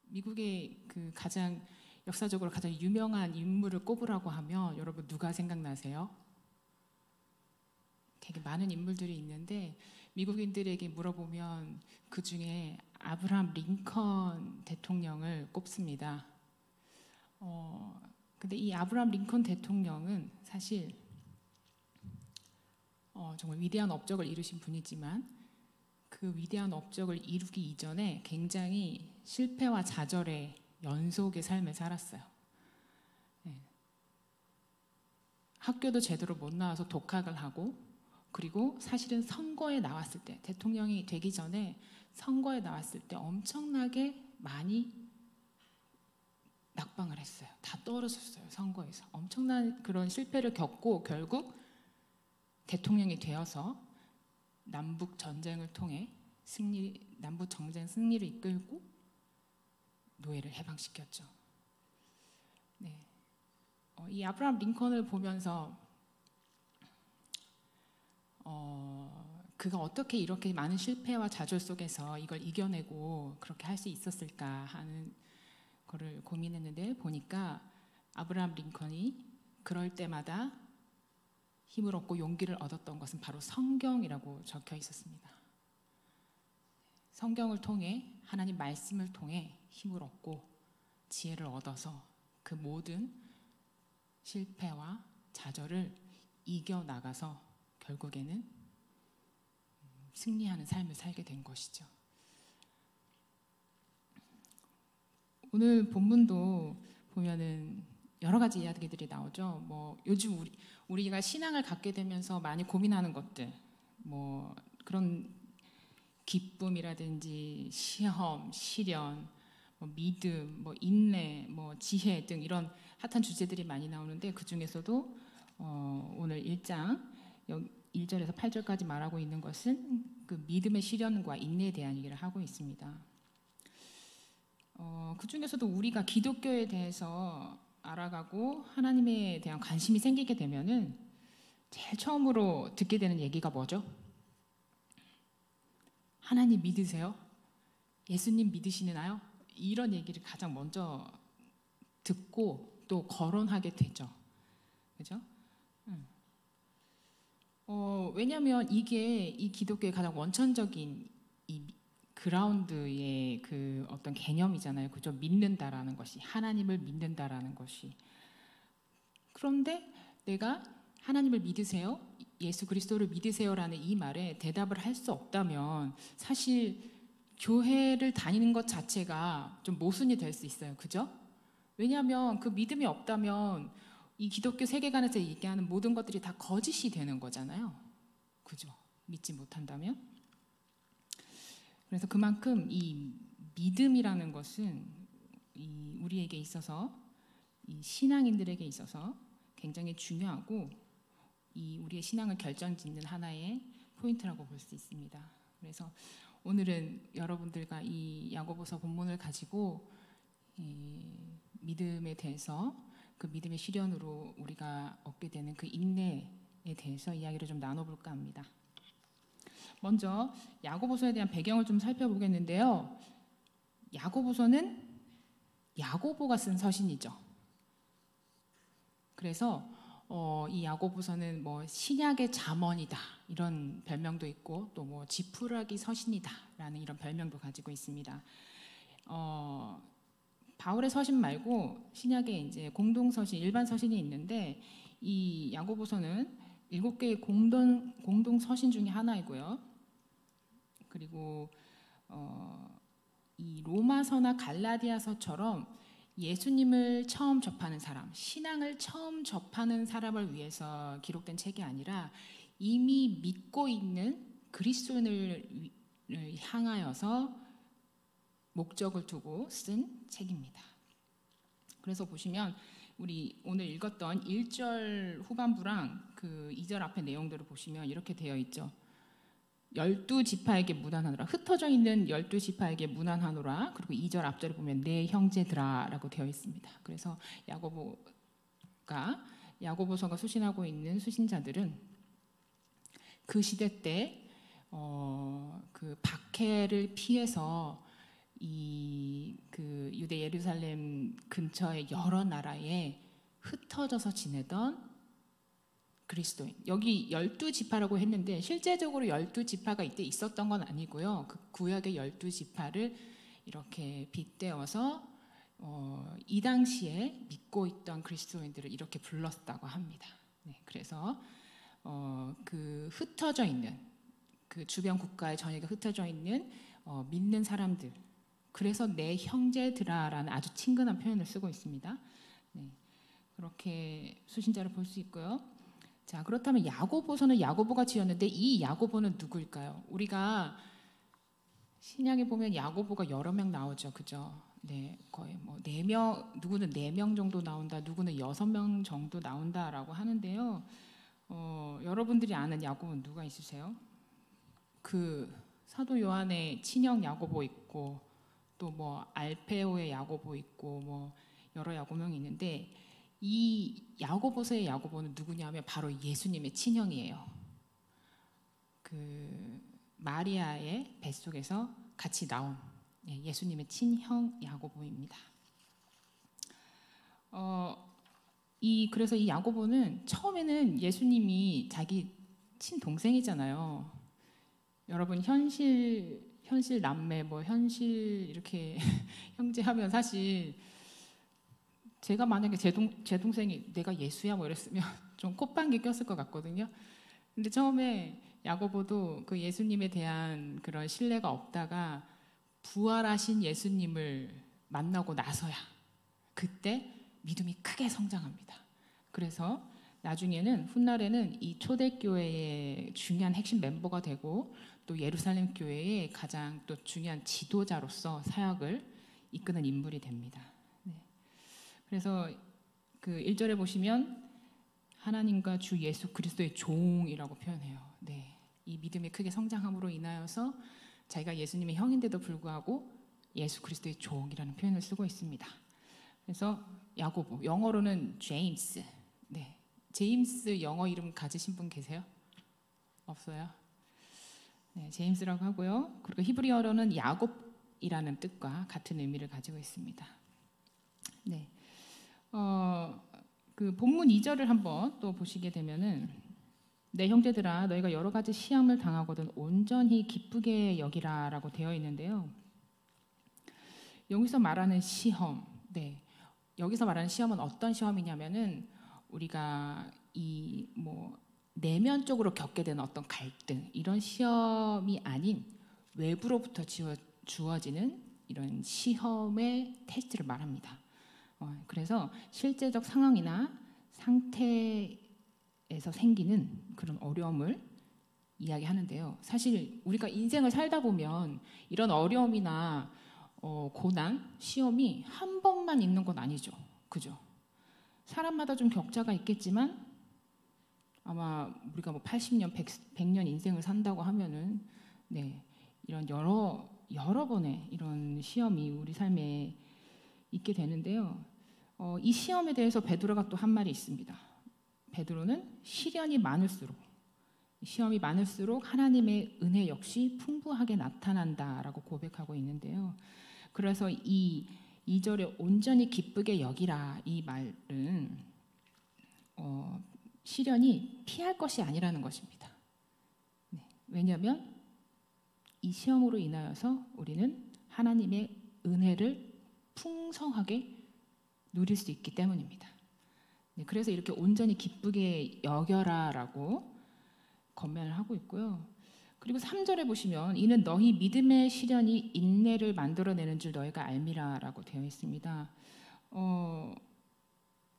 미국의 그 가장 역사적으로 가장 유명한 인물을 꼽으라고 하면 여러분 누가 생각나세요? 되게 많은 인물들이 있는데 미국인들에게 물어보면 그 중에 아브라함 링컨 대통령을 꼽습니다. 근데 이 아브라함 링컨 대통령은 사실 정말 위대한 업적을 이루신 분이지만 그 위대한 업적을 이루기 이전에 굉장히 실패와 좌절의 연속의 삶을 살았어요. 네. 학교도 제대로 못 나와서 독학을 하고, 그리고 사실은 선거에 나왔을 때, 대통령이 되기 전에 선거에 나왔을 때 엄청나게 많이 낙방을 했어요. 다 떨어졌어요. 선거에서 엄청난 그런 실패를 겪고 결국 대통령이 되어서 남북 전쟁을 통해 남북 전쟁 승리를 이끌고 노예를 해방시켰죠. 네. 이 아브라함 링컨을 보면서 그가 어떻게 이렇게 많은 실패와 좌절 속에서 이걸 이겨내고 그렇게 할 수 있었을까 하는 거를 고민했는데, 보니까 아브라함 링컨이 그럴 때마다 힘을 얻고 용기를 얻었던 것은 바로 성경이라고 적혀 있었습니다. 성경을 통해, 하나님 말씀을 통해 힘을 얻고 지혜를 얻어서 그 모든 실패와 좌절을 이겨나가서 결국에는 승리하는 삶을 살게 된 것이죠. 오늘 본문도 보면은 여러 가지 이야기들이 나오죠. 요즘 우리가 신앙을 갖게 되면서 많이 고민하는 것들, 그런 기쁨이라든지 시험, 시련, 믿음, 인내, 지혜 등 이런 핫한 주제들이 많이 나오는데, 그 중에서도 오늘 1장 1절에서 8절까지 말하고 있는 것은 그 믿음의 시련과 인내에 대한 얘기를 하고 있습니다. 그 중에서도 우리가 기독교에 대해서 알아가고 하나님에 대한 관심이 생기게 되면은 제일 처음으로 듣게 되는 얘기가 뭐죠? 하나님 믿으세요? 예수님 믿으시나요? 이런 얘기를 가장 먼저 듣고 또 거론하게 되죠. 그죠? 왜냐하면 이게 이 기독교의 가장 원천적인 이 그라운드의 그 어떤 개념이잖아요. 그죠? 믿는다라는 것이, 하나님을 믿는다라는 것이. 그런데 내가 하나님을 믿으세요? 예수 그리스도를 믿으세요라는 이 말에 대답을 할 수 없다면 사실 교회를 다니는 것 자체가 좀 모순이 될 수 있어요. 그죠? 왜냐하면 그 믿음이 없다면 이 기독교 세계관에서 얘기하는 모든 것들이 다 거짓이 되는 거잖아요. 그죠? 믿지 못한다면. 그래서 그만큼 이 믿음이라는 것은 우리에게 있어서, 이 신앙인들에게 있어서 굉장히 중요하고 우리의 신앙을 결정짓는 하나의 포인트라고 볼 수 있습니다. 그래서 오늘은 여러분들과 이 야고보서 본문을 가지고 믿음에 대해서, 그 믿음의 시련으로 우리가 얻게 되는 그 인내에 대해서 이야기를 좀 나눠볼까 합니다. 먼저 야고보서에 대한 배경을 좀 살펴보겠는데요. 야고보서는 야고보가 쓴 서신이죠. 그래서 이 야고보서는 신약의 잠언이다 이런 별명도 있고, 또 지푸라기 서신이다라는 이런 별명도 가지고 있습니다. 바울의 서신 말고 신약에 이제 공동 서신, 일반 서신이 있는데, 이 야고보서는 7개의 공동 서신 중에 하나이고요. 그리고 이 로마서나 갈라디아서처럼 예수님을 처음 접하는 사람, 신앙을 처음 접하는 사람을 위해서 기록된 책이 아니라 이미 믿고 있는 그리스도인을 향하여서 목적을 두고 쓴 책입니다. 그래서 보시면 우리 오늘 읽었던 1절 후반부랑 그 2절 앞에 내용들을 보시면 이렇게 되어 있죠. 12지파에게 문안하노라, 흩어져 있는 12지파에게 문안하노라. 그리고 2절 앞절에 보면 내 형제들아 라고 되어 있습니다. 그래서 야고보서가 수신하고 있는 수신자들은 그 시대 때 그 박해를 피해서 그 유대 예루살렘 근처의 여러 나라에 흩어져서 지내던 그리스도인. 여기 12지파라고 했는데 실제적으로 12지파가 이때 있었던 건 아니고요. 그 구약의 12지파를 이렇게 빗대어서 이 당시에 믿고 있던 그리스도인들을 이렇게 불렀다고 합니다. 네, 그래서 그 흩어져 있는 그 주변 국가의 전역에 흩어져 있는 믿는 사람들, 그래서 내 형제들아라는 아주 친근한 표현을 쓰고 있습니다. 네, 그렇게 수신자를 볼 수 있고요. 자, 그렇다면 야고보서는 야고보가 지었는데 이 야고보는 누구일까요? 우리가 신약에 보면 야고보가 여러 명 나오죠, 그죠? 네, 거의 뭐 4명, 누구는 4명 정도 나온다, 누구는 6명 정도 나온다라고 하는데요. 여러분들이 아는 야고보는 누가 있으세요? 그 사도 요한의 친형 야고보 있고, 또 뭐 알페오의 야고보 있고, 뭐 여러 야고명이 있는데 이 야고보서의 야고보는 누구냐면 바로 예수님의 친형이에요. 그 마리아의 뱃속에서 같이 나온 예수님의 친형 야고보입니다. 그래서 이 야고보는 처음에는 예수님이 자기 친동생이잖아요. 여러분 현실 남매 뭐 현실 이렇게 형제하면 사실 제가 만약에 제 동생이 내가 예수야 뭐 이랬으면 좀 콧방귀 꼈을 것 같거든요. 근데 처음에 야고보도 그 예수님에 대한 그런 신뢰가 없다가 부활하신 예수님을 만나고 나서야 그때 믿음이 크게 성장합니다. 그래서 나중에는 훗날에는 이 초대교회의 중요한 핵심 멤버가 되고 또 예루살렘 교회의 가장 또 중요한 지도자로서 사역을 이끄는 인물이 됩니다. 네. 그래서 그 1절에 보시면 하나님과 주 예수 그리스도의 종이라고 표현해요. 네. 이 믿음이 크게 성장함으로 인하여서 자기가 예수님의 형인데도 불구하고 예수 그리스도의 종이라는 표현을 쓰고 있습니다. 그래서 야고보, 영어로는 제임스. 네. 제임스 영어 이름 가지신 분 계세요? 없어요? 네, 제임스라고 하고요. 그리고 히브리어로는 야곱이라는 뜻과 같은 의미를 가지고 있습니다. 네. 그 본문 2절을 한번 또 보시게 되면은 내 형제들아 너희가 여러 가지 시험을 당하거든 온전히 기쁘게 여기라라고 되어 있는데요. 여기서 말하는 시험, 네. 여기서 말하는 시험은 어떤 시험이냐면은 우리가 이 뭐 내면적으로 겪게 되는 어떤 갈등 이런 시험이 아닌 외부로부터 주어지는 이런 시험의 테스트를 말합니다. 그래서 실제적 상황이나 상태에서 생기는 그런 어려움을 이야기하는데요. 사실 우리가 인생을 살다 보면 이런 어려움이나 고난, 시험이 한 번만 있는 건 아니죠. 그죠? 사람마다 좀 격차가 있겠지만 아마 우리가 뭐 80년, 100년 인생을 산다고 하면은 네, 이런 여러 번의 이런 시험이 우리 삶에 있게 되는데요. 이 시험에 대해서 베드로가 또 한 말이 있습니다. 베드로는 시련이 많을수록 시험이 많을수록 하나님의 은혜 역시 풍부하게 나타난다라고 고백하고 있는데요. 그래서 이 2절에 온전히 기쁘게 여기라 이 말은 시련이 피할 것이 아니라는 것입니다. 네, 왜냐하면 이 시험으로 인하여서 우리는 하나님의 은혜를 풍성하게 누릴 수 있기 때문입니다. 네, 그래서 이렇게 온전히 기쁘게 여겨라라고 권면을 하고 있고요. 그리고 3절에 보시면 이는 너희 믿음의 시련이 인내를 만들어내는 줄 너희가 알미라라고 되어 있습니다.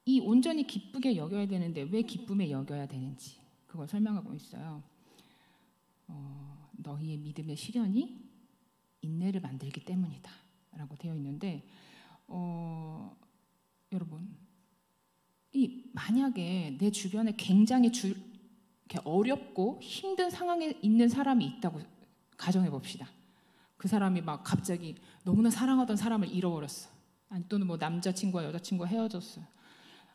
이 온전히 기쁘게 여겨야 되는데 왜 기쁨에 여겨야 되는지 그걸 설명하고 있어요. 너희의 믿음의 시련이 인내를 만들기 때문이다 라고 되어 있는데 여러분 만약에 내 주변에 굉장히 어렵고 힘든 상황에 있는 사람이 있다고 가정해 봅시다. 그 사람이 막 갑자기 너무나 사랑하던 사람을 잃어버렸어. 아니 또는 뭐 남자친구와 여자친구와 헤어졌어요.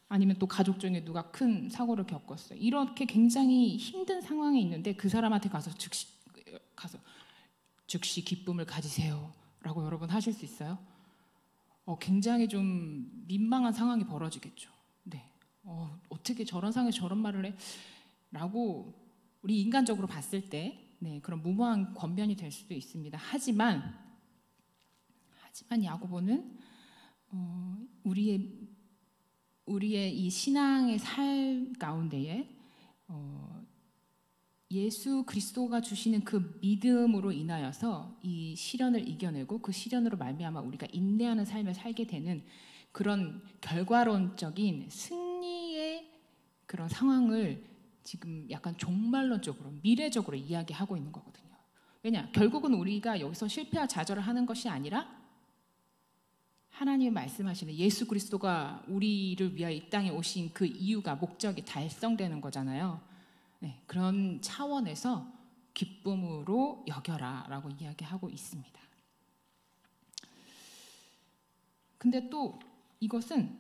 아니면 또 가족 중에 누가 큰 사고를 겪었어요. 이렇게 굉장히 힘든 상황에 있는데 그 사람한테 가서 즉시 기쁨을 가지세요라고 여러분 하실 수 있어요? 굉장히 좀 민망한 상황이 벌어지겠죠. 네. 어떻게 저런 상황에서 저런 말을 해? 라고 우리 인간적으로 봤을 때 네, 그런 무모한 권변이 될 수도 있습니다. 하지만 야고보는 우리의 이 신앙의 삶 가운데에 예수 그리스도가 주시는 그 믿음으로 인하여서 이 시련을 이겨내고 그 시련으로 말미암아 우리가 인내하는 삶을 살게 되는 그런 결과론적인 승리의 그런 상황을 지금 약간 종말론적으로 미래적으로 이야기하고 있는 거거든요. 왜냐? 결국은 우리가 여기서 실패와 좌절을 하는 것이 아니라 하나님이 말씀하시는 예수 그리스도가 우리를 위하여 이 땅에 오신 그 이유가 목적이 달성되는 거잖아요. 네, 그런 차원에서 기쁨으로 여겨라 라고 이야기하고 있습니다. 근데 또 이것은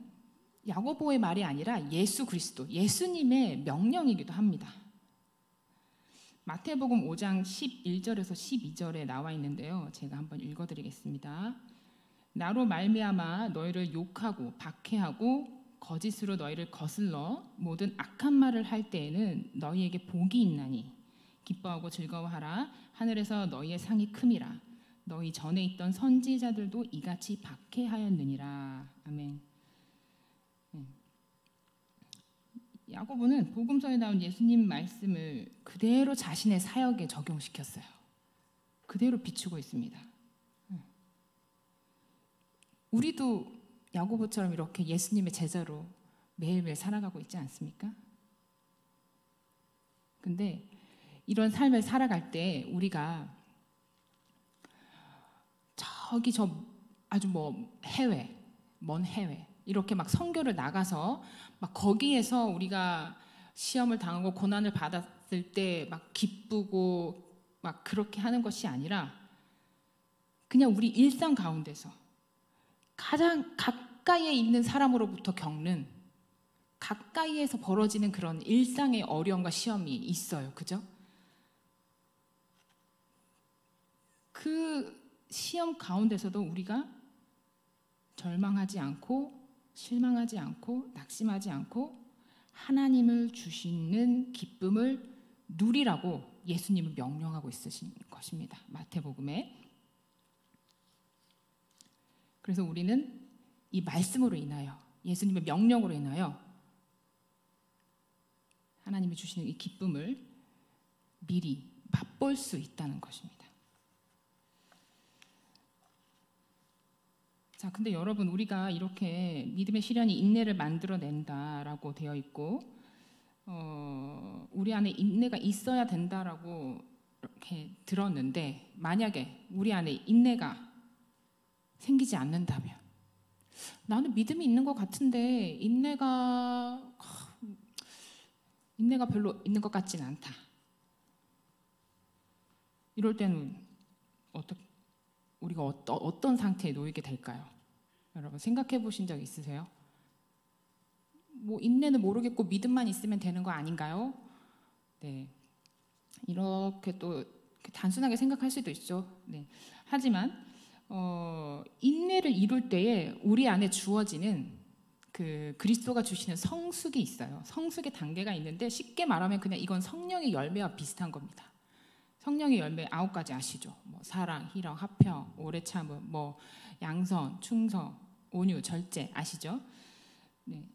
야고보의 말이 아니라 예수 그리스도, 예수님의 명령이기도 합니다. 마태복음 5장 11절에서 12절에 나와 있는데요. 제가 한번 읽어드리겠습니다. 나로 말미암아 너희를 욕하고 박해하고 거짓으로 너희를 거슬러 모든 악한 말을 할 때에는 너희에게 복이 있나니 기뻐하고 즐거워하라. 하늘에서 너희의 상이 큼이라. 너희 전에 있던 선지자들도 이같이 박해하였느니라. 아멘. 야고보는 복음서에 나온 예수님 말씀을 그대로 자신의 사역에 적용시켰어요. 그대로 비추고 있습니다. 우리도 야고보처럼 이렇게 예수님의 제자로 매일매일 살아가고 있지 않습니까? 근데 이런 삶을 살아갈 때 우리가 저기 아주 먼 해외 이렇게 막 선교를 나가서 막 거기에서 우리가 시험을 당하고 고난을 받았을 때 막 기쁘고 막 그렇게 하는 것이 아니라 그냥 우리 일상 가운데서 가장 가까이에 있는 사람으로부터 겪는 가까이에서 벌어지는 그런 일상의 어려움과 시험이 있어요. 그죠? 그 시험 가운데서도 우리가 절망하지 않고 실망하지 않고 낙심하지 않고 하나님을 주시는 기쁨을 누리라고 예수님은 명령하고 있으신 것입니다. 마태복음에. 그래서 우리는 이 말씀으로 인하여 예수님의 명령으로 인하여 하나님이 주시는 이 기쁨을 미리 맛볼 수 있다는 것입니다. 자, 근데 여러분 우리가 이렇게 믿음의 시련이 인내를 만들어낸다라고 되어 있고 우리 안에 인내가 있어야 된다라고 이렇게 들었는데 만약에 우리 안에 인내가 생기지 않는다면 나는 믿음이 있는 것 같은데 인내가 별로 있는 것 같지는 않다. 이럴 때는 우리가 어떤 상태에 놓이게 될까요? 여러분 생각해 보신 적 있으세요? 뭐 인내는 모르겠고 믿음만 있으면 되는 거 아닌가요? 네, 이렇게 또 단순하게 생각할 수도 있죠. 네. 하지만 인내를 이룰 때에 우리 안에 주어지는 그 그리스도가 주시는 성숙이 있어요. 성숙의 단계가 있는데 쉽게 말하면 그냥 이건 성령의 열매와 비슷한 겁니다. 성령의 열매 9가지 아시죠? 뭐 사랑, 희락, 화평, 오래 참음, 뭐 양선, 충성, 온유, 절제 아시죠? 네.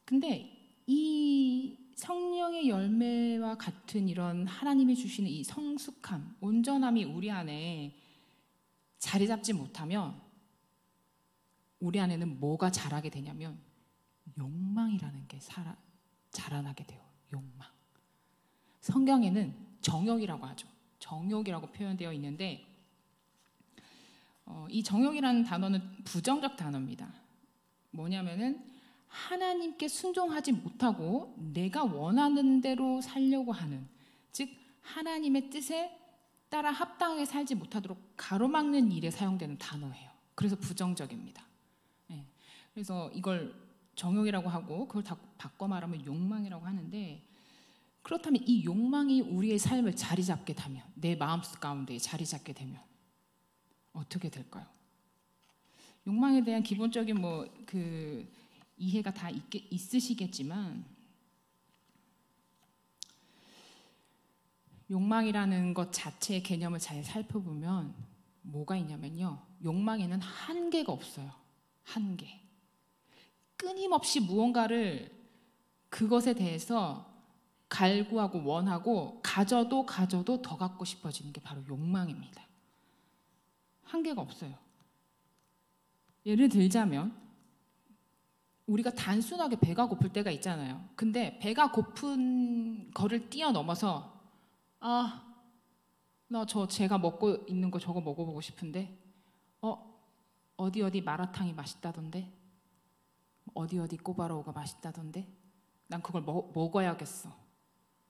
근데 이 성령의 열매와 같은 이런 하나님이 주시는 이 성숙함, 온전함이 우리 안에 자리 잡지 못하면 우리 안에는 뭐가 자라게 되냐면 욕망이라는 게 자라나게 돼요. 욕망. 성경에는 정욕이라고 하죠. 정욕이라고 표현되어 있는데 이 정욕이라는 단어는 부정적 단어입니다. 뭐냐면은 하나님께 순종하지 못하고 내가 원하는 대로 살려고 하는, 즉 하나님의 뜻에 따라 합당하게 살지 못하도록 가로막는 일에 사용되는 단어예요. 그래서 부정적입니다. 네. 그래서 이걸 정욕이라고 하고 그걸 다 바꿔 말하면 욕망이라고 하는데, 그렇다면 이 욕망이 우리의 삶을 자리 잡게 되면, 내 마음속 가운데 자리 잡게 되면 어떻게 될까요? 욕망에 대한 기본적인 그 이해가 다 있으시겠지만 욕망이라는 것 자체의 개념을 잘 살펴보면 뭐가 있냐면요. 욕망에는 한계가 없어요. 한계. 끊임없이 무언가를 그것에 대해서 갈구하고 원하고 가져도 더 갖고 싶어지는 게 바로 욕망입니다. 한계가 없어요. 예를 들자면 우리가 단순하게 배가 고플 때가 있잖아요. 근데 배가 고픈 거를 뛰어넘어서 나 제가 먹고 있는 거 저거 먹어보고 싶은데 어디 마라탕이 맛있다던데 어디 꼬바로우가 맛있다던데 난 그걸 먹어야겠어.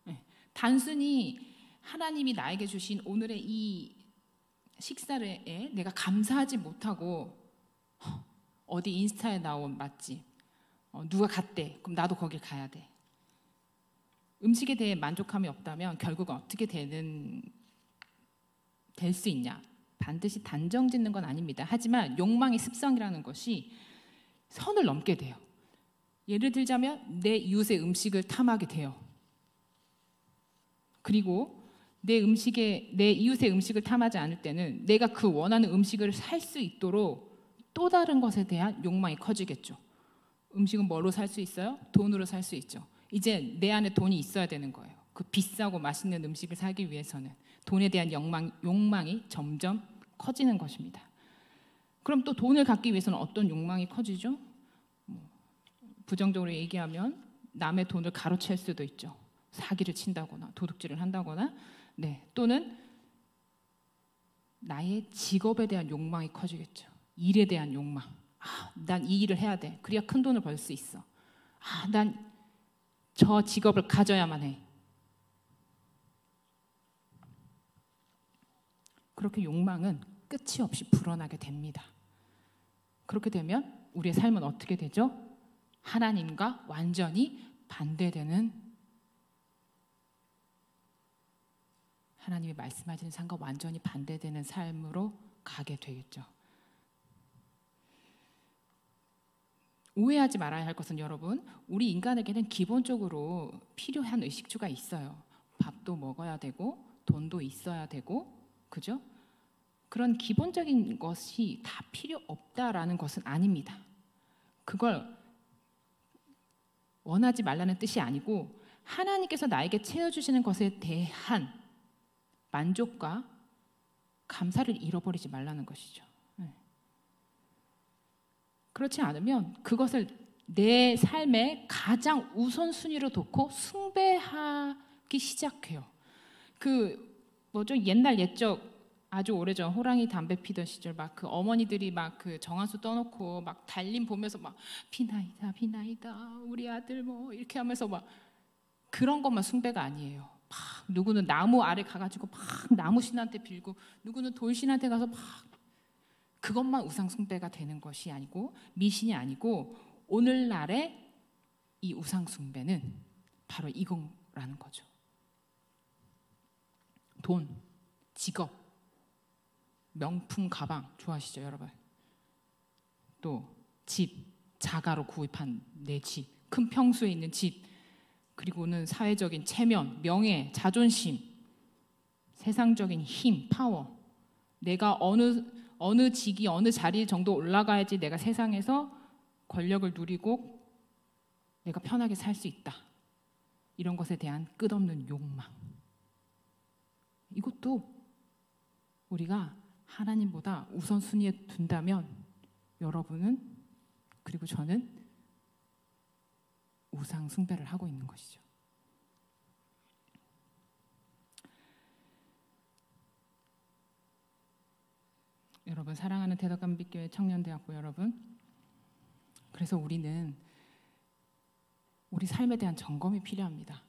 네. 단순히 하나님이 나에게 주신 오늘의 이 식사를 내가 감사하지 못하고 어디 인스타에 나온 맛집 누가 갔대. 그럼 나도 거길 가야 돼. 음식에 대해 만족함이 없다면 결국은 어떻게 될 수 있냐? 반드시 단정 짓는 건 아닙니다. 하지만 욕망의 습성이라는 것이 선을 넘게 돼요. 예를 들자면 내 이웃의 음식을 탐하게 돼요. 그리고 내 이웃의 음식을 탐하지 않을 때는 내가 그 원하는 음식을 살 수 있도록 또 다른 것에 대한 욕망이 커지겠죠. 음식은 뭐로 살 수 있어요? 돈으로 살 수 있죠. 이제 내 안에 돈이 있어야 되는 거예요. 그 비싸고 맛있는 음식을 사기 위해서는 돈에 대한 욕망이 점점 커지는 것입니다. 그럼 또 돈을 갖기 위해서는 어떤 욕망이 커지죠? 부정적으로 얘기하면 남의 돈을 가로챌 수도 있죠. 사기를 친다거나 도둑질을 한다거나 또는 나의 직업에 대한 욕망이 커지겠죠. 일에 대한 욕망. 난 이 일을 해야 돼. 그래야 큰 돈을 벌 수 있어. 난 저 직업을 가져야만 해. 그렇게 욕망은 끝이 없이 불어나게 됩니다. 그렇게 되면 우리의 삶은 어떻게 되죠? 하나님과 완전히 반대되는, 하나님이 말씀하시는 삶과 완전히 반대되는 삶으로 가게 되겠죠. 오해하지 말아야 할 것은 여러분, 우리 인간에게는 기본적으로 필요한 의식주가 있어요. 밥도 먹어야 되고 돈도 있어야 되고, 그죠? 그런 기본적인 것이 다 필요 없다라는 것은 아닙니다. 그걸 원하지 말라는 뜻이 아니고 하나님께서 나에게 채워주시는 것에 대한 만족과 감사를 잃어버리지 말라는 것이죠. 그렇지 않으면 그것을 내 삶의 가장 우선순위로 놓고 숭배하기 시작해요. 옛날 옛적 아주 오래전 호랑이 담배 피던 시절 그 어머니들이 그 정한수 떠놓고 달림 보면서 비나이다 우리 아들 이렇게 하면서 그런 것만 숭배가 아니에요. 누구는 나무 아래 가가지고 나무 신한테 빌고 누구는 돌 신한테 가서 그것만 우상 숭배가 되는 것이 아니고 미신이 아니고 오늘날의 이 우상 숭배는 바로 이거라는 거죠. 돈, 직업, 명품 가방 좋아하시죠, 여러분? 또 집, 자가로 구입한 내 집, 큰 평수에 있는 집, 그리고는 사회적인 체면, 명예, 자존심, 세상적인 힘, 파워. 내가 어느 직위, 어느 자리 정도 올라가야지 내가 세상에서 권력을 누리고 내가 편하게 살 수 있다. 이런 것에 대한 끝없는 욕망. 이것도 우리가 하나님보다 우선순위에 둔다면 여러분은, 그리고 저는 우상 숭배를 하고 있는 것이죠. 여러분, 사랑하는 대덕감빛교회 청년대학부 여러분, 그래서 우리는 우리 삶에 대한 점검이 필요합니다.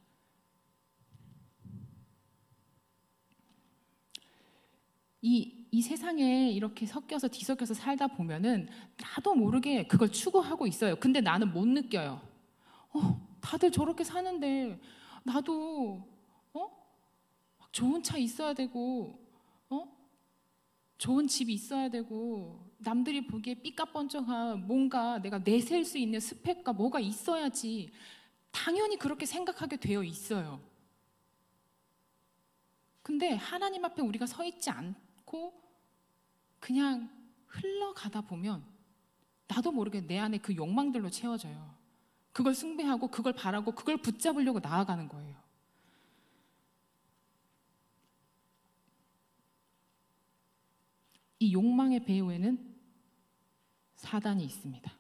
이 세상에 이렇게 섞여서 뒤섞여서 살다 보면은 나도 모르게 그걸 추구하고 있어요. 근데 나는 못 느껴요. 다들 저렇게 사는데 나도 좋은 차 있어야 되고 좋은 집이 있어야 되고 남들이 보기에 삐까뻔쩍한 뭔가 내가 내세울 수 있는 스펙과 뭐가 있어야지 당연히 그렇게 생각하게 되어 있어요. 근데 하나님 앞에 우리가 서 있지 않고 그냥 흘러가다 보면 나도 모르게 내 안에 그 욕망들로 채워져요. 그걸 숭배하고 그걸 바라고 그걸 붙잡으려고 나아가는 거예요. 이 욕망의 배후에는 사단이 있습니다.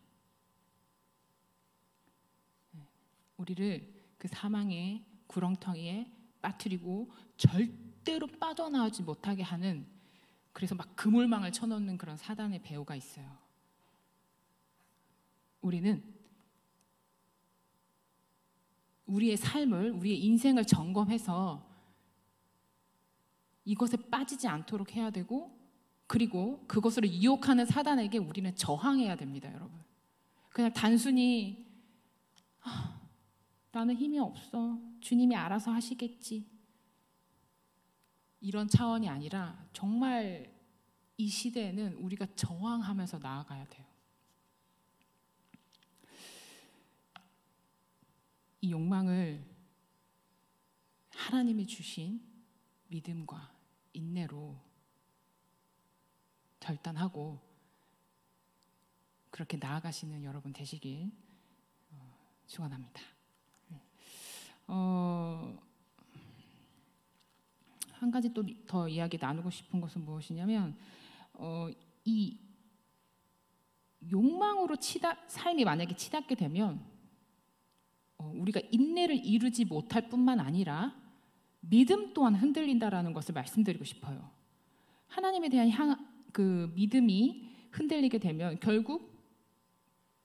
우리를 그 사망의 구렁텅이에 빠뜨리고 절대로 빠져나오지 못하게 하는, 그래서 막 그물망을 쳐놓는 그런 사단의 배후가 있어요. 우리는 우리의 삶을, 우리의 인생을 점검해서 이것에 빠지지 않도록 해야 되고, 그리고 그것으로 유혹하는 사단에게 우리는 저항해야 됩니다, 여러분. 그냥 단순히 나는 힘이 없어, 주님이 알아서 하시겠지, 이런 차원이 아니라 정말 이 시대에는 우리가 저항하면서 나아가야 돼요. 이 욕망을 하나님이 주신 믿음과 인내로 결단하고 그렇게 나아가시는 여러분 되시길 축원합니다. 한 가지 또 더 이야기 나누고 싶은 것은 무엇이냐면, 이 욕망으로 삶이 만약에 치닫게 되면 우리가 인내를 이루지 못할 뿐만 아니라 믿음 또한 흔들린다라는 것을 말씀드리고 싶어요. 하나님에 대한 그 믿음이 흔들리게 되면 결국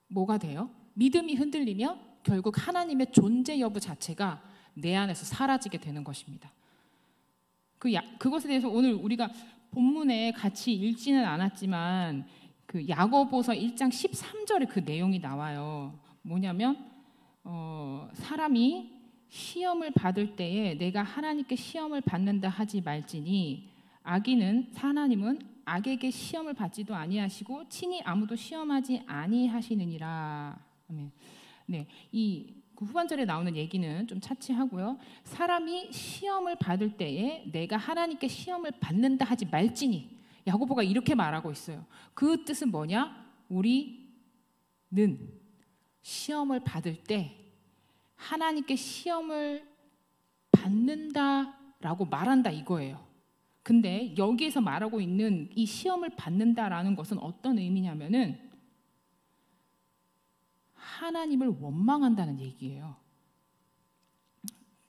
뭐가 돼요? 믿음이 흔들리면 결국 하나님의 존재 여부 자체가 내 안에서 사라지게 되는 것입니다. 그것에 대해서 오늘 우리가 본문에 같이 읽지는 않았지만 그 야고보서 1장 13절에 그 내용이 나와요. 뭐냐면 사람이 시험을 받을 때에 내가 하나님께 시험을 받는다 하지 말지니 하나님은 악에게 시험을 받지도 아니하시고 친히 아무도 시험하지 아니하시느니라. 아멘. 네, 그 후반절에 나오는 얘기는 좀 차치하고요. 사람이 시험을 받을 때에 내가 하나님께 시험을 받는다 하지 말지니, 야고보가 이렇게 말하고 있어요. 그 뜻은 뭐냐? 우리는 시험을 받을 때 하나님께 시험을 받는다라고 말한다 이거예요. 근데 여기에서 말하고 있는 이 시험을 받는다라는 것은 어떤 의미냐면은 하나님을 원망한다는 얘기예요.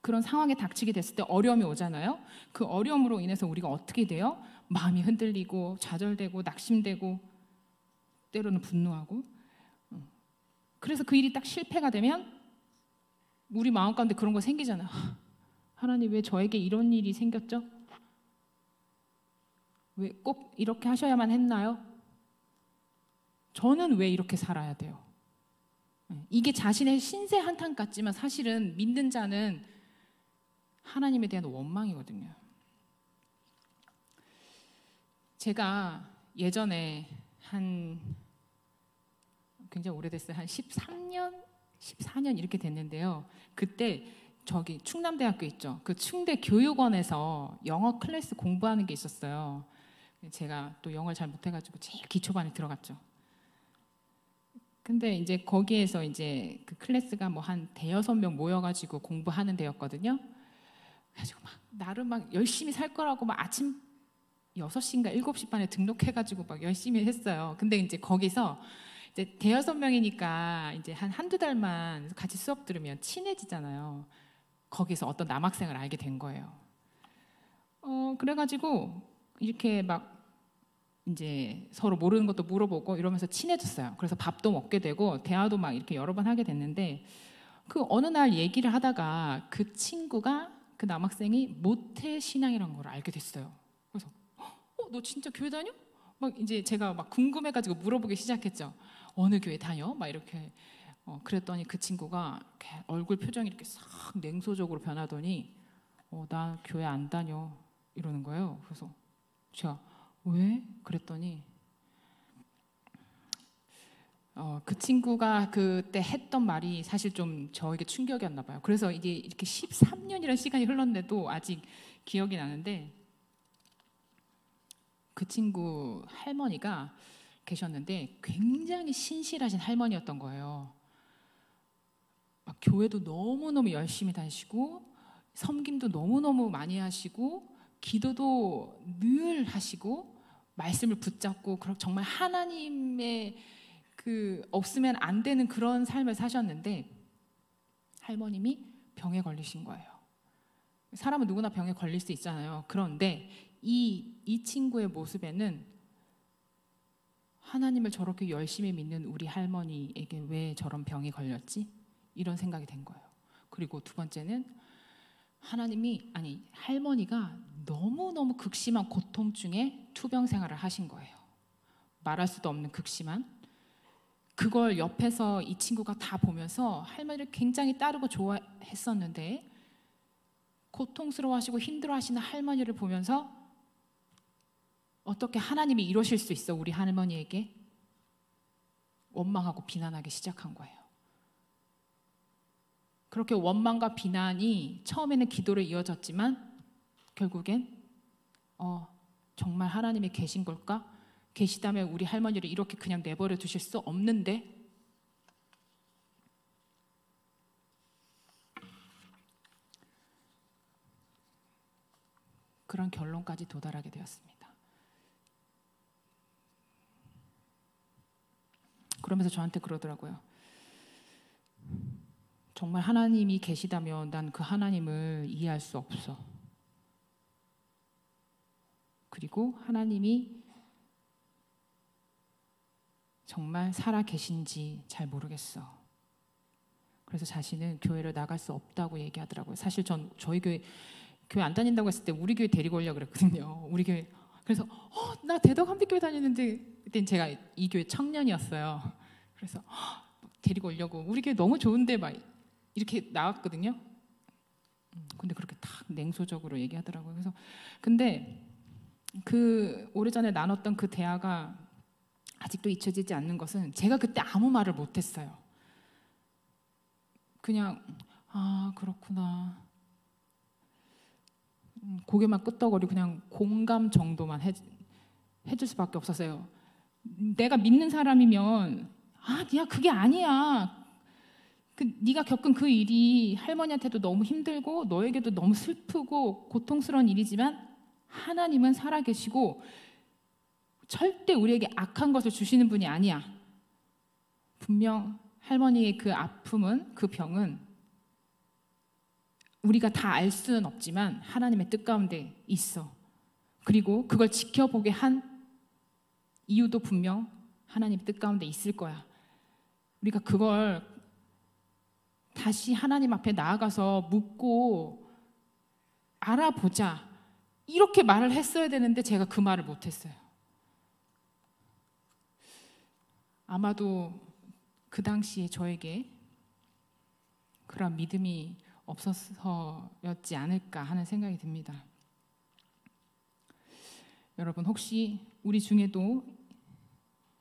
그런 상황에 닥치게 됐을 때 어려움이 오잖아요. 그 어려움으로 인해서 우리가 어떻게 돼요? 마음이 흔들리고 좌절되고 낙심되고 때로는 분노하고. 그래서 그 일이 딱 실패가 되면 우리 마음 가운데 그런 거 생기잖아요. 하나님 왜 저에게 이런 일이 생겼죠? 왜 꼭 이렇게 하셔야만 했나요? 저는 왜 이렇게 살아야 돼요? 이게 자신의 신세 한탄 같지만 사실은 믿는 자는 하나님에 대한 원망이거든요. 제가 예전에 굉장히 오래됐어요. 한 14년 이렇게 됐는데요. 그때 저기 충남대학교 있죠. 그 충대 교육원에서 영어 클래스 공부하는 게 있었어요. 제가 또 영어를 잘 못해가지고 제일 기초반에 들어갔죠. 근데 이제 거기에서 이제 그 클래스가 뭐 한 대여섯 명 모여가지고 공부하는 데였거든요. 그래가지고 막 나름 막 열심히 살 거라고 막 아침 6시인가 7시 반에 등록해가지고 막 열심히 했어요. 근데 이제 거기서 이제 대여섯 명이니까 이제 한두 달만 같이 수업 들으면 친해지잖아요. 거기서 어떤 남학생을 알게 된 거예요. 그래가지고 이렇게 막 이제 서로 모르는 것도 물어보고 이러면서 친해졌어요. 그래서 밥도 먹게 되고 대화도 막 이렇게 여러 번 하게 됐는데, 그 어느 날 얘기를 하다가 그 친구가, 그 남학생이 모태 신앙이라는 걸 알게 됐어요. 그래서 너 진짜 교회 다녀? 막 이제 제가 막 궁금해가지고 물어보기 시작했죠. 어느 교회 다녀? 막 이렇게 그랬더니 그 친구가 얼굴 표정이 이렇게 싹 냉소적으로 변하더니 나 교회 안 다녀 이러는 거예요. 그래서 제가 왜? 그랬더니 그 친구가 그때 했던 말이 사실 좀 저에게 충격이었나 봐요. 그래서 이게 이렇게 13년이라는 시간이 흘렀는데도 아직 기억이 나는데, 그 친구 할머니가 계셨는데 굉장히 신실하신 할머니였던 거예요. 막 교회도 너무너무 열심히 다니시고 섬김도 너무너무 많이 하시고 기도도 늘 하시고 말씀을 붙잡고 정말 하나님의 없으면 안 되는 그런 삶을 사셨는데, 할머님이 병에 걸리신 거예요. 사람은 누구나 병에 걸릴 수 있잖아요. 그런데 이 친구의 모습에는 하나님을 저렇게 열심히 믿는 우리 할머니에게 왜 저런 병이 걸렸지? 이런 생각이 된 거예요. 그리고 두 번째는 할머니가 너무너무 극심한 고통 중에 투병 생활을 하신 거예요. 말할 수도 없는 극심한. 그걸 옆에서 이 친구가 다 보면서 할머니를 굉장히 따르고 좋아했었는데, 고통스러워하시고 힘들어하시는 할머니를 보면서 어떻게 하나님이 이러실 수 있어, 우리 할머니에게? 원망하고 비난하기 시작한 거예요. 그렇게 원망과 비난이 처음에는 기도로 이어졌지만 결국엔 정말 하나님이 계신 걸까? 계시다면 우리 할머니를 이렇게 그냥 내버려 두실 수 없는데, 그런 결론까지 도달하게 되었습니다. 그러면서 저한테 그러더라고요. 정말 하나님이 계시다면 난 그 하나님을 이해할 수 없어. 그리고 하나님이 정말 살아 계신지 잘 모르겠어. 그래서 자신은 교회를 나갈 수 없다고 얘기하더라고요. 사실 전 저희 교회 안 다닌다고 했을 때 우리 교회 데리고 오려고 그랬거든요. 우리 교회. 그래서 나 대덕 한빛교회 다니는데, 그때는 제가 이 교회 청년이었어요. 그래서 데리고 오려고, 우리 교회 너무 좋은데 막 이렇게 나왔거든요. 근데 그렇게 딱 냉소적으로 얘기하더라고요. 그래서 근데 그 오래전에 나눴던 그 대화가 아직도 잊혀지지 않는 것은, 제가 그때 아무 말을 못했어요. 그냥 그렇구나, 고개만 끄덕거리고 그냥 공감 정도만 해줄 수밖에 없었어요. 내가 믿는 사람이면 야 그게 아니야, 네가 겪은 그 일이 할머니한테도 너무 힘들고 너에게도 너무 슬프고 고통스러운 일이지만 하나님은 살아계시고 절대 우리에게 악한 것을 주시는 분이 아니야. 분명 할머니의 그 아픔은, 그 병은 우리가 다 알 수는 없지만 하나님의 뜻 가운데 있어. 그리고 그걸 지켜보게 한 이유도 분명 하나님의 뜻 가운데 있을 거야. 우리가 그걸 다시 하나님 앞에 나아가서 묻고 알아보자, 이렇게 말을 했어야 되는데 제가 그 말을 못했어요. 아마도 그 당시에 저에게 그런 믿음이 없어서였지 않을까 하는 생각이 듭니다. 여러분, 혹시 우리 중에도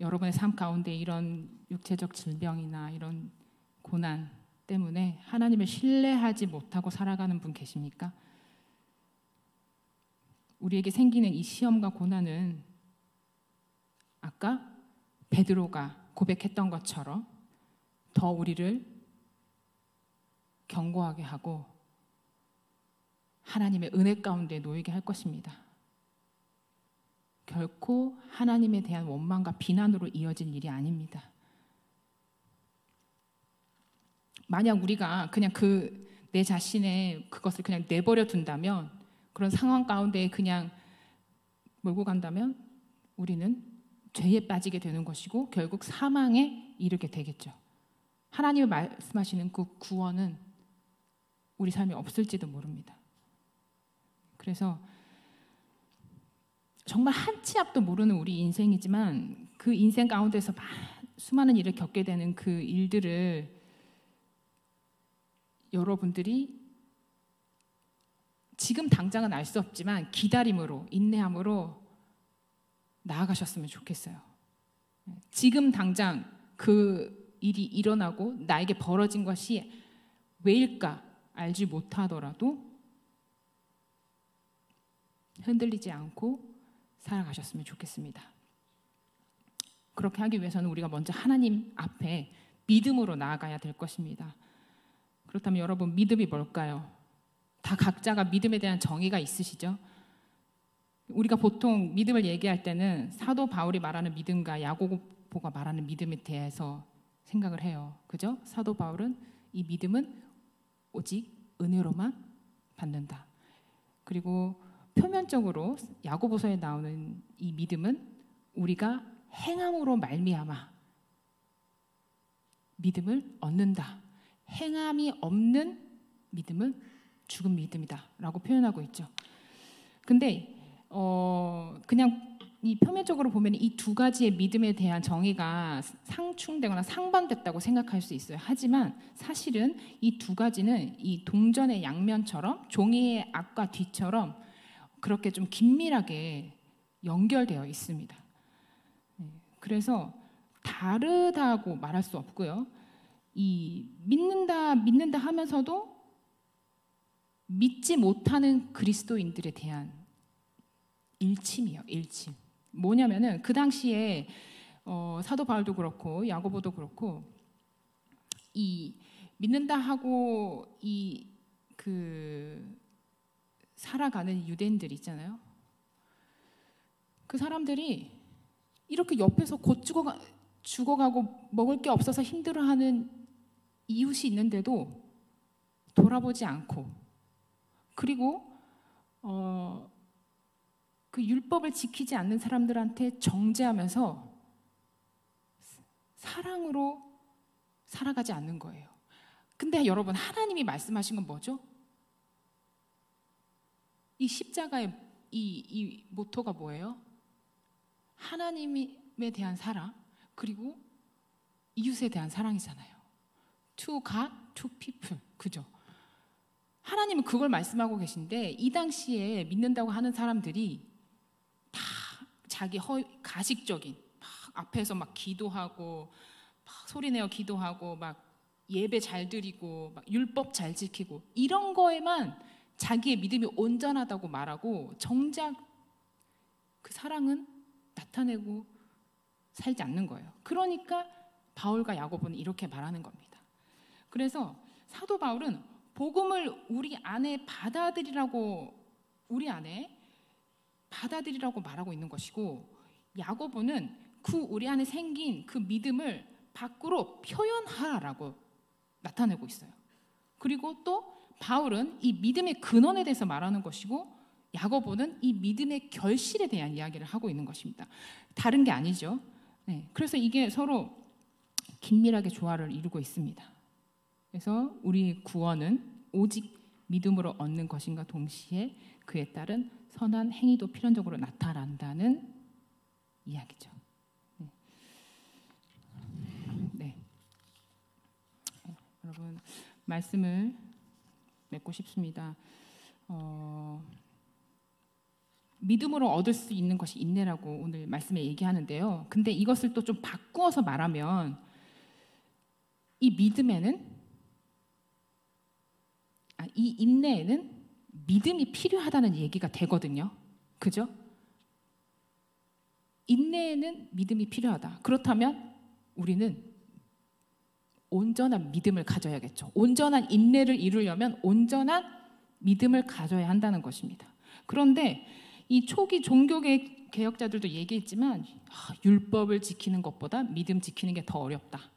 여러분의 삶 가운데 이런 육체적 질병이나 이런 고난 때문에 하나님을 신뢰하지 못하고 살아가는 분 계십니까? 우리에게 생기는 이 시험과 고난은 아까 베드로가 고백했던 것처럼 더 우리를 견고하게 하고 하나님의 은혜 가운데 놓이게 할 것입니다. 결코 하나님에 대한 원망과 비난으로 이어진 일이 아닙니다. 만약 우리가 그냥 내 자신의 그것을 그냥 내버려 둔다면, 그런 상황 가운데 그냥 몰고 간다면 우리는 죄에 빠지게 되는 것이고 결국 사망에 이르게 되겠죠. 하나님이 말씀하시는 그 구원은 우리 삶에 없을지도 모릅니다. 그래서 정말 한 치 앞도 모르는 우리 인생이지만 그 인생 가운데서 수많은 일을 겪게 되는 그 일들을 여러분들이 지금 당장은 알 수 없지만 기다림으로, 인내함으로 나아가셨으면 좋겠어요. 지금 당장 그 일이 일어나고 나에게 벌어진 것이 왜일까 알지 못하더라도 흔들리지 않고 살아가셨으면 좋겠습니다. 그렇게 하기 위해서는 우리가 먼저 하나님 앞에 믿음으로 나아가야 될 것입니다. 그렇다면 여러분, 믿음이 뭘까요? 다 각자가 믿음에 대한 정의가 있으시죠? 우리가 보통 믿음을 얘기할 때는 사도 바울이 말하는 믿음과 야고보가 말하는 믿음에 대해서 생각을 해요. 그죠? 사도 바울은 이 믿음은 오직 은혜로만 받는다. 그리고 표면적으로 야고보서에 나오는 이 믿음은 우리가 행함으로 말미암아 믿음을 얻는다. 행함이 없는 믿음은 죽은 믿음이다 라고 표현하고 있죠. 근데 그냥 이 표면적으로 보면 이 두 가지의 믿음에 대한 정의가 상충되거나 상반됐다고 생각할 수 있어요. 하지만 사실은 이 두 가지는 이 동전의 양면처럼 종이의 앞과 뒤처럼 그렇게 좀 긴밀하게 연결되어 있습니다. 그래서 다르다고 말할 수 없고요. 이 믿는다 하면서도 믿지 못하는 그리스도인들에 대한 일침이에요. 일침. 뭐냐면은 그 당시에 사도 바울도 그렇고 야고보도 그렇고 이 믿는다 하고 살아가는 유대인들 있잖아요. 그 사람들이 이렇게 옆에서 곧 죽어가고 먹을 게 없어서 힘들어하는 이웃이 있는데도 돌아보지 않고, 그리고 그 율법을 지키지 않는 사람들한테 정죄하면서 사랑으로 살아가지 않는 거예요. 근데 여러분, 하나님이 말씀하신 건 뭐죠? 이 십자가의 이 모토가 뭐예요? 하나님에 대한 사랑, 그리고 이웃에 대한 사랑이잖아요. To God, to people. 그죠? 하나님은 그걸 말씀하고 계신데 이 당시에 믿는다고 하는 사람들이 다 자기 가식적인 막 앞에서 막 기도하고 막 소리내어 기도하고 막 예배 잘 드리고 막 율법 잘 지키고 이런 거에만 자기의 믿음이 온전하다고 말하고 정작 그 사랑은 나타내고 살지 않는 거예요. 그러니까 바울과 야고보는 이렇게 말하는 겁니다. 그래서 사도 바울은 복음을 우리 안에 받아들이라고 말하고 있는 것이고, 야고보는 우리 안에 생긴 그 믿음을 밖으로 표현하라고 나타내고 있어요. 그리고 또 바울은 이 믿음의 근원에 대해서 말하는 것이고, 야고보는 이 믿음의 결실에 대한 이야기를 하고 있는 것입니다. 다른 게 아니죠. 네, 그래서 이게 서로 긴밀하게 조화를 이루고 있습니다. 그래서 우리 구원은 오직 믿음으로 얻는 것인가 동시에 그에 따른 선한 행위도 필연적으로 나타난다는 이야기죠. 네. 여러분, 말씀을 맺고 싶습니다. 믿음으로 얻을 수 있는 것이 인내라고 오늘 말씀에 얘기하는데요. 근데 이것을 또 좀 바꾸어서 말하면 이 믿음에는 이 인내에는 믿음이 필요하다는 얘기가 되거든요. 그죠? 인내에는 믿음이 필요하다. 그렇다면 우리는 온전한 믿음을 가져야겠죠. 온전한 인내를 이루려면 온전한 믿음을 가져야 한다는 것입니다. 그런데 이 초기 종교계 개혁자들도 얘기했지만 율법을 지키는 것보다 믿음 지키는 게 더 어렵다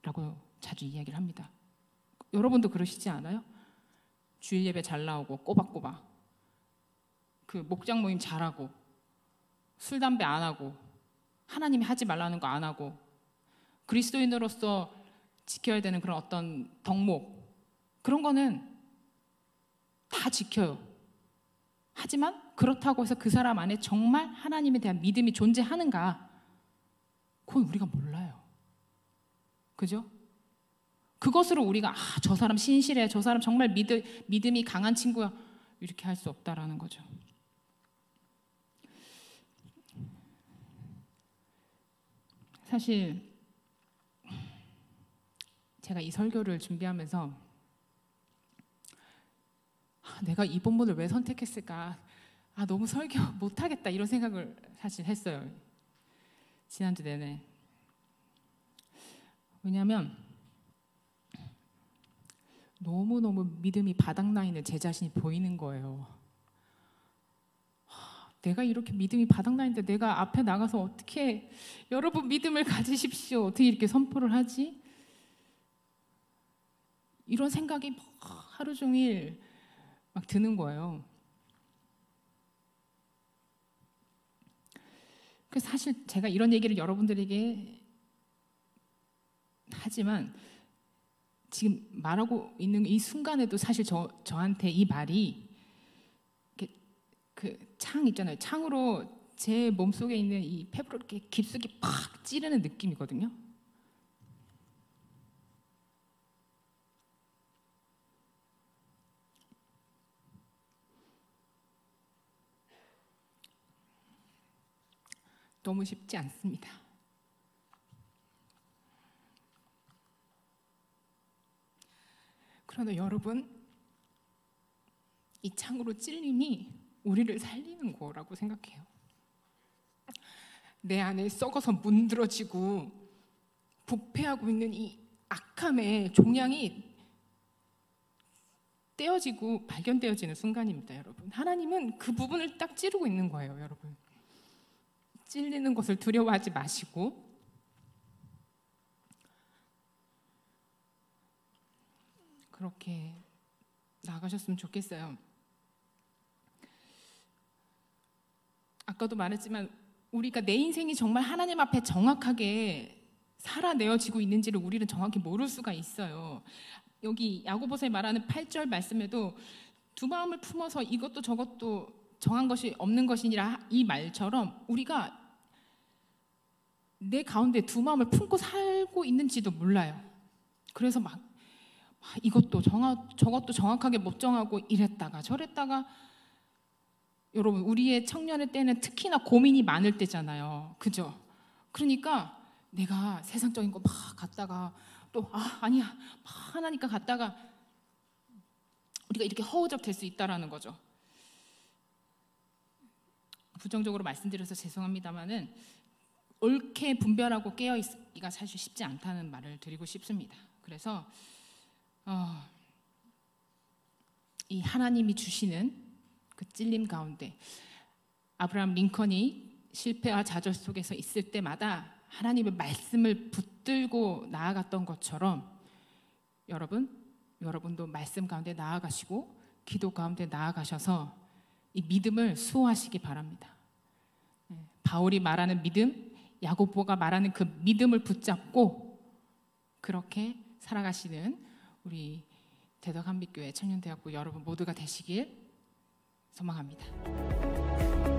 라고 자주 이야기를 합니다. 여러분도 그러시지 않아요? 주일 예배 잘 나오고 꼬박꼬박 그 목장 모임 잘하고 술 담배 안 하고 하나님이 하지 말라는 거 안 하고 그리스도인으로서 지켜야 되는 그런 어떤 덕목, 그런 거는 다 지켜요. 하지만 그렇다고 해서 그 사람 안에 정말 하나님에 대한 믿음이 존재하는가? 그건 우리가 몰라요. 그죠? 그것으로 우리가 저 사람 신실해, 저 사람 정말 믿음이 강한 친구야, 이렇게 할 수 없다라는 거죠. 사실 제가 이 설교를 준비하면서 내가 이 본문을 왜 선택했을까? 너무 설교 못하겠다 이런 생각을 사실 했어요. 지난주 내내. 왜냐하면 너무너무 믿음이 바닥나 있는 제 자신이 보이는 거예요. 내가 이렇게 믿음이 바닥나 있는데 내가 앞에 나가서 어떻게 여러분 믿음을 가지십시오. 어떻게 이렇게 선포를 하지? 이런 생각이 막 하루 종일 막 드는 거예요. 그래서 사실 제가 이런 얘기를 여러분들에게 하지만 지금 말하고 있는 이 순간에도 사실 저한테 이 말이 그 창 있잖아요. 창으로 제 몸속에 있는 이 폐부를 이렇게 깊숙이 팍 찌르는 느낌이거든요. 너무 쉽지 않습니다. 그러나 여러분, 이 창으로 찔림이 우리를 살리는 거라고 생각해요. 내 안에 썩어서 문드러지고 부패하고 있는 이 악함의 종양이 떼어지고 발견되어지는 순간입니다, 여러분. 하나님은 그 부분을 딱 찌르고 있는 거예요, 여러분. 찔리는 것을 두려워하지 마시고 그렇게 나가셨으면 좋겠어요. 아까도 말했지만 우리가 내 인생이 정말 하나님 앞에 정확하게 살아내어지고 있는지를 우리는 정확히 모를 수가 있어요. 여기 야고보서에 말하는 8절 말씀에도 두 마음을 품어서 이것도 저것도 정한 것이 없는 것이니라 이 말처럼 우리가 내 가운데 두 마음을 품고 살고 있는지도 몰라요. 그래서 막 이것도 저것도 정확하게 못 정하고 이랬다가 저랬다가 여러분 우리의 청년의 때는 특히나 고민이 많을 때잖아요. 그죠? 그러니까 내가 세상적인 거 막 갖다가 또 아니야 막 하나니까 갖다가 우리가 이렇게 허우적 될 수 있다라는 거죠. 부정적으로 말씀드려서 죄송합니다만은 옳게 분별하고 깨어있기가 사실 쉽지 않다는 말을 드리고 싶습니다. 그래서 이 하나님이 주시는 그 찔림 가운데 아브라함 링컨이 실패와 좌절 속에서 있을 때마다 하나님의 말씀을 붙들고 나아갔던 것처럼 여러분도 말씀 가운데 나아가시고 기도 가운데 나아가셔서 이 믿음을 수호하시기 바랍니다. 바울이 말하는 믿음, 야고보가 말하는 그 믿음을 붙잡고 그렇게 살아가시는 우리 대덕한빛교회 청년대학부 여러분 모두가 되시길 소망합니다.